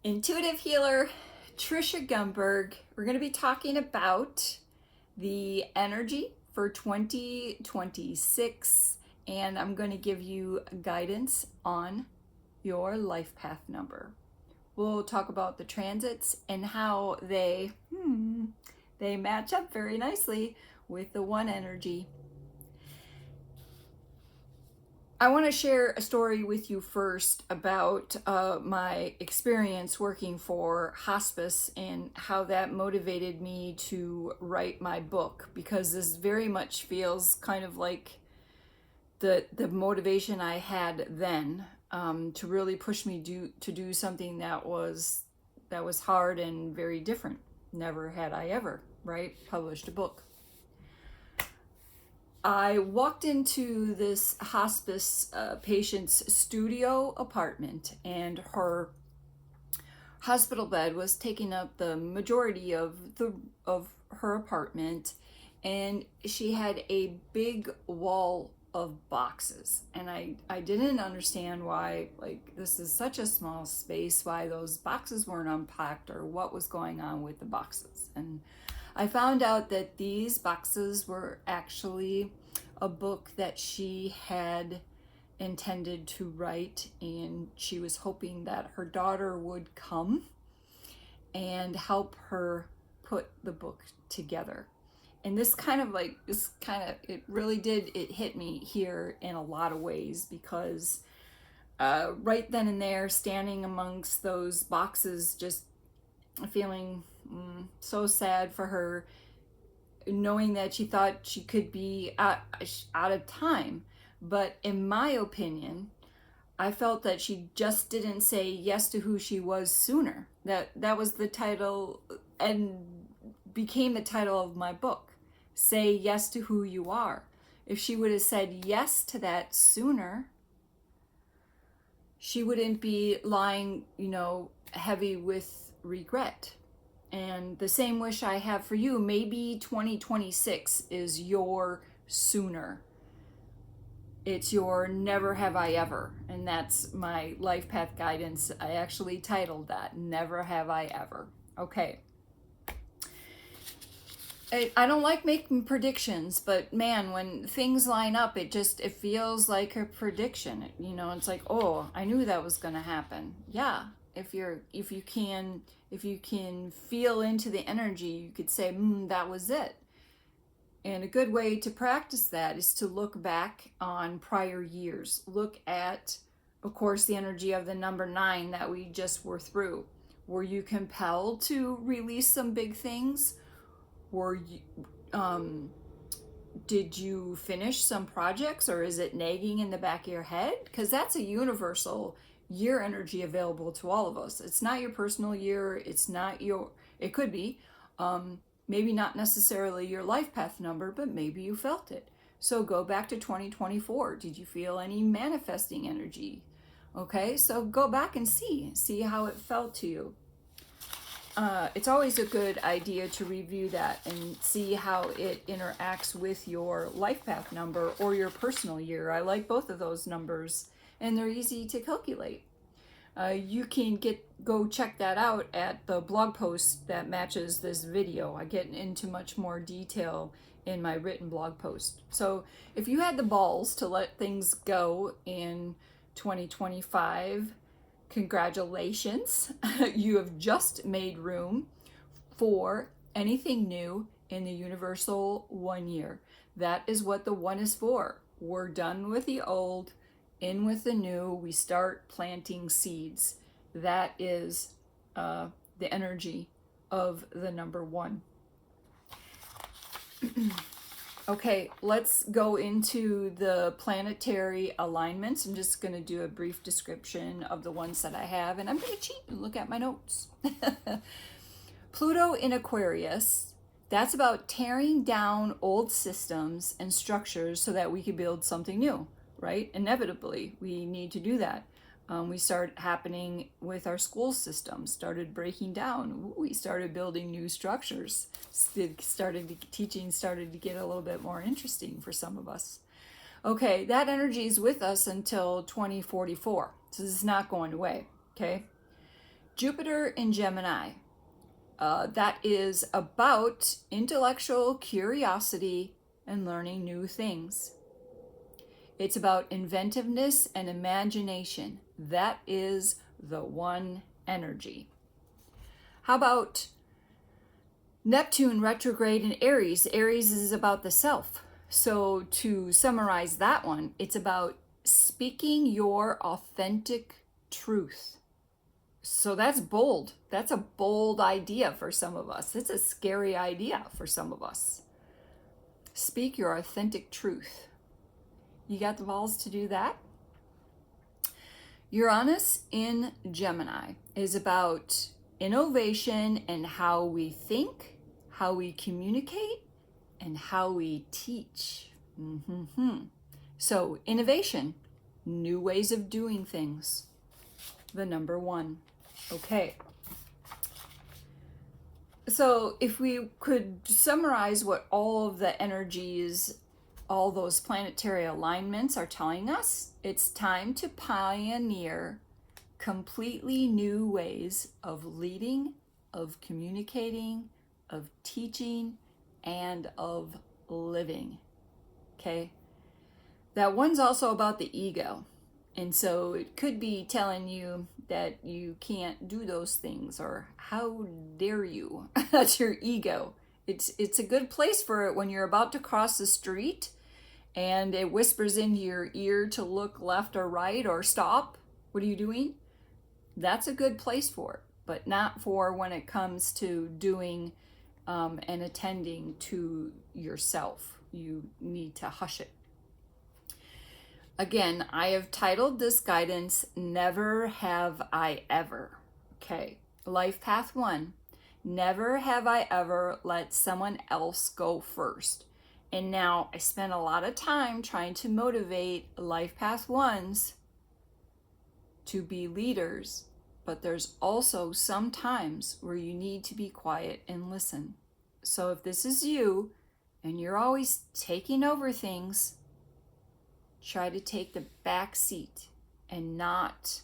Intuitive healer Trisha Gumberg. We're going to be talking about the energy for 2026, and I'm going to give you guidance on your life path number. We'll talk about the transits and how they match up very nicely with the one energy. I want to share a story with you first about my experience working for hospice and how that motivated me to write my book, because this very much feels kind of like the motivation I had then, to really push me to do something that was hard and very different. Never had I ever, published a book. I walked into this hospice patient's studio apartment, and her hospital bed was taking up the majority of her apartment, and she had a big wall of boxes, and I didn't understand why, like, this is such a small space, why those boxes weren't unpacked or what was going on with the boxes. And I found out that these boxes were actually a book that she had intended to write, and she was hoping that her daughter would come and help her put the book together. And it hit me here in a lot of ways, because right then and there, standing amongst those boxes, just feeling so sad for her, knowing that she thought she could be out of time. But in my opinion, I felt that she just didn't say yes to who she was sooner. That was the title, and became the title of my book. Say yes to who you are. If she would have said yes to that sooner, she wouldn't be lying, heavy with regret. And the same wish I have for you. Maybe 2026 is your sooner. It's your never have I ever. And that's my life path guidance. I actually titled that, Never Have I Ever. Okay. I don't like making predictions, but man, when things line up, it feels like a prediction. It's like, oh, I knew that was going to happen. Yeah. If you can feel into the energy, you could say, that was it. And a good way to practice that is to look back on prior years. Look at, of course, the energy of the number 9 that we just were through. Were you compelled to release some big things? Did you finish some projects, or is it nagging in the back of your head? Because that's a universal year energy available to all of us. It's not your personal year. It could be, maybe not necessarily your life path number, but maybe you felt it. So go back to 2024. Did you feel any manifesting energy? Okay, so go back and see how it felt to you. It's always a good idea to review that and see how it interacts with your life path number or your personal year. I like both of those numbers, and they're easy to calculate. You can go check that out at the blog post that matches this video. I get into much more detail in my written blog post. So if you had the balls to let things go in 2025, congratulations. You have just made room for anything new in the universal 1 year. That is what the 1 is for. We're done with the old, in with the new. We start planting seeds. That is the energy of the number 1. Okay, let's go into the planetary alignments. I'm just going to do a brief description of the ones that I have, and I'm going to cheat and look at my notes. Pluto in Aquarius, that's about tearing down old systems and structures so that we can build something new, right? Inevitably, we need to do that. We started happening with our school system, started breaking down. We started building new structures. Teaching started to get a little bit more interesting for some of us. Okay, that energy is with us until 2044. So this is not going away, okay? Jupiter in Gemini. That is about intellectual curiosity and learning new things. It's about inventiveness and imagination. That is the one energy. How about Neptune retrograde in Aries? Aries is about the self. So to summarize that one, it's about speaking your authentic truth. So that's bold. That's a bold idea for some of us. It's a scary idea for some of us. Speak your authentic truth. You got the balls to do that? Uranus in Gemini is about innovation and how we think, how we communicate, and how we teach. So innovation, new ways of doing things. The number one. Okay. So if we could summarize what all of the energies, all those planetary alignments are telling us, it's time to pioneer completely new ways of leading, of communicating, of teaching, and of living. Okay? That one's also about the ego. And so it could be telling you that you can't do those things, or how dare you? That's your ego. It's a good place for it when you're about to cross the street and it whispers into your ear to look left or right or stop. What are you doing? That's a good place for it, but not for when it comes to doing and attending to yourself. You need to hush it. Again, I have titled this guidance, Never Have I Ever. Okay, Life Path 1. Never have I ever let someone else go first. And now I spent a lot of time trying to motivate Life Path 1s to be leaders, but there's also some times where you need to be quiet and listen. So if this is you and you're always taking over things, try to take the back seat and not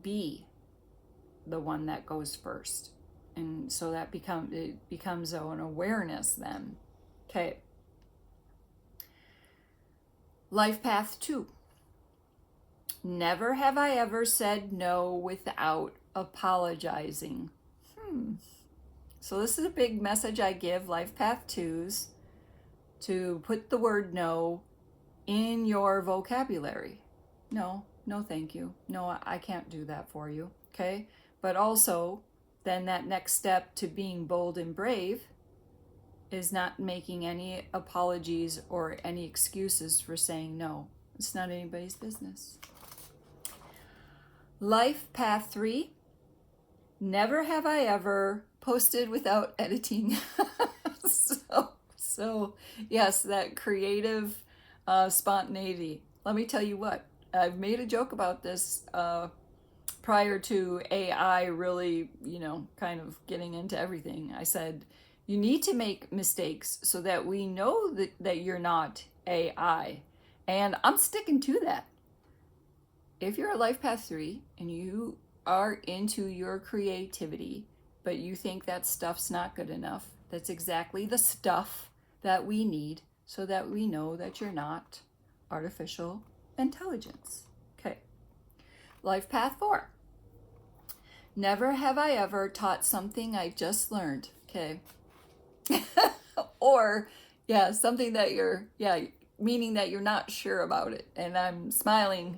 be the one that goes first. And so that becomes an awareness then. Okay. Life Path 2. Never have I ever said no without apologizing. So this is a big message I give Life Path 2s, to put the word no in your vocabulary. No, thank you. No, I can't do that for you. Okay? But also, then that next step to being bold and brave is not making any apologies or any excuses for saying no. It's not anybody's business. Life Path 3. Never have I ever posted without editing. So yes, that creative spontaneity. Let me tell you what, I've made a joke about this prior to AI really, kind of getting into everything. I said, you need to make mistakes so that we know that you're not AI. And I'm sticking to that. If you're a Life Path 3 and you are into your creativity, but you think that stuff's not good enough, that's exactly the stuff that we need so that we know that you're not artificial intelligence. Okay. Life Path 4. Never have I ever taught something I just learned. Okay. Or, something that meaning that you're not sure about it. And I'm smiling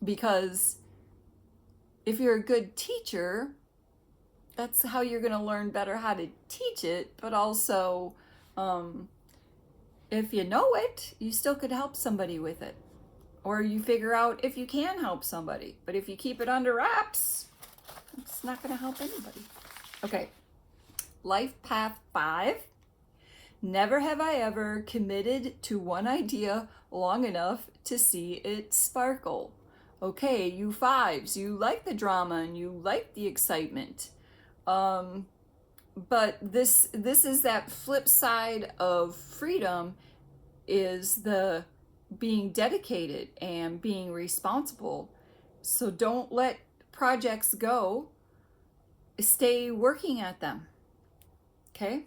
because if you're a good teacher, that's how you're going to learn better how to teach it. But also, if you know it, you still could help somebody with it. Or you figure out if you can help somebody. But if you keep it under wraps, it's not going to help anybody. Okay. Life Path 5. Never have I ever committed to one idea long enough to see it sparkle. Okay, you 5s, you like the drama and you like the excitement. But this is that flip side of freedom, is the being dedicated and being responsible. So don't let projects go. Stay working at them. Okay?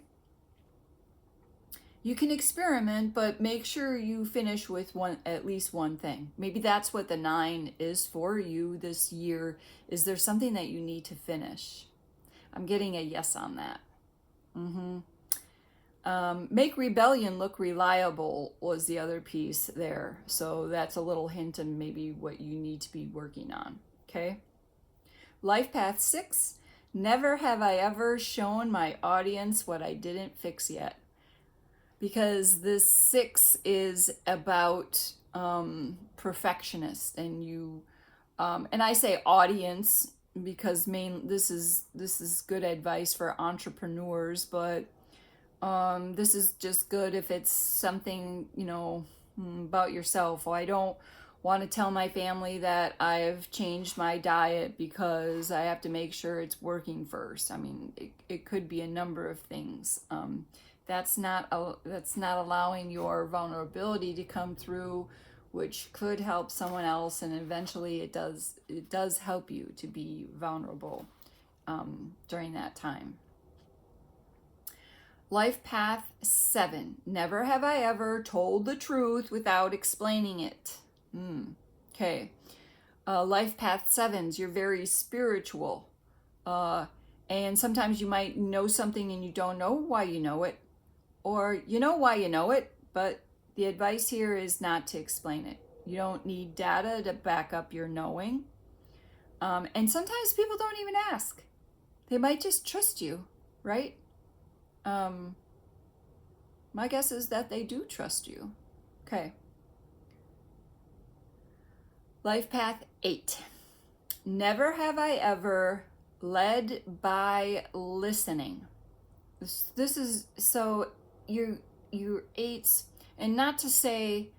You can experiment, but make sure you finish with at least one thing. Maybe that's what the 9 is for you this year. Is there something that you need to finish? I'm getting a yes on that. Make rebellion look reliable was the other piece there. So that's a little hint of maybe what you need to be working on. Okay. Life path 6. Never have I ever shown my audience what I didn't fix yet. Because this 6 is about perfectionist, and you and I say audience because this is good advice for entrepreneurs, but this is just good if it's something, about yourself. Well, I don't want to tell my family that I've changed my diet because I have to make sure it's working first. I mean, it could be a number of things. That's not allowing your vulnerability to come through, which could help someone else, and eventually it does help you to be vulnerable during that time. Life path 7. Never have I ever told the truth without explaining it. Okay. Life path 7s, you're very spiritual. And sometimes you might know something and you don't know why you know it. Or you know why you know it, but the advice here is not to explain it. You don't need data to back up your knowing. And sometimes people don't even ask. They might just trust you, right? My guess is that they do trust you. Okay. Life path 8. Never have I ever led by listening. This is so your 8s, and not to say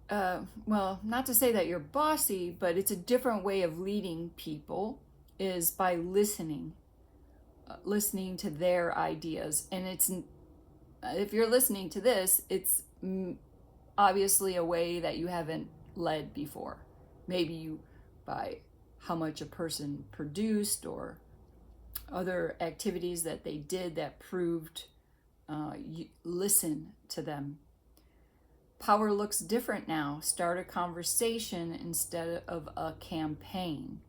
not to say that you're bossy, but it's a different way of leading people, is by listening to their ideas. And it's, if you're listening to this, it's obviously a way that you haven't led before. Maybe you, by how much a person produced or other activities that they did that proved you listen to them. Power looks different now. Start a conversation instead of a campaign.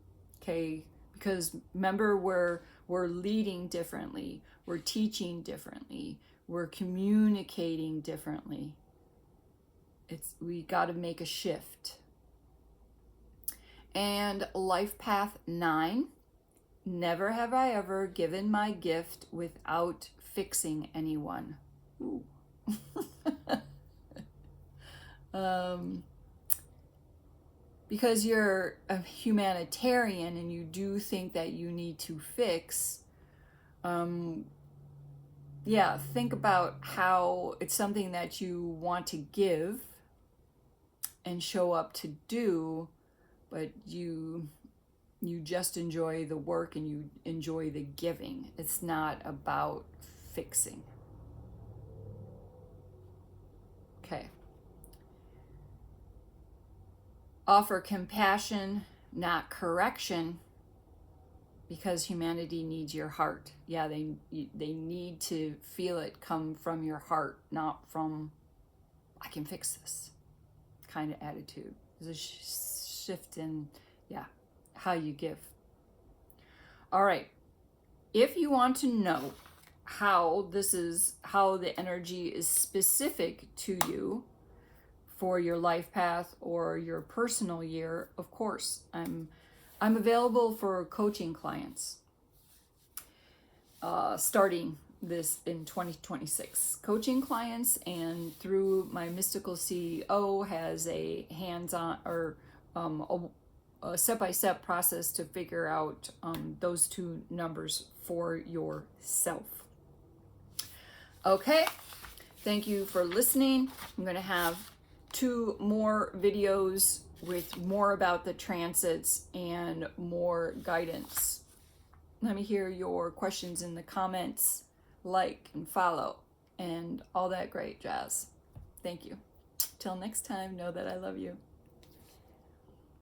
Okay, because remember, we're leading differently, we're teaching differently, we're communicating differently. We got to make a shift. And life path 9. Never have I ever given my gift without fixing anyone. Ooh. Because you're a humanitarian and you do think that you need to fix, think about how it's something that you want to give and show up to do, but you just enjoy the work and you enjoy the giving. It's not about fixing. Okay. Offer compassion, not correction, because humanity needs your heart. Yeah, they need to feel it come from your heart, not from, I can fix this kind of attitude. There's a shift in, how you give. All right. If you want to know how the energy is specific to you for your life path or your personal year, of course, I'm available for coaching clients starting this in 2026. Coaching clients, and through my Mystical CEO has a hands-on or a step-by-step process to figure out those two numbers for yourself. Okay, thank you for listening. I'm going to have 2 more videos with more about the transits and more guidance. Let me hear your questions in the comments, like and follow, and all that great jazz. Thank you. Till next time, know that I love you.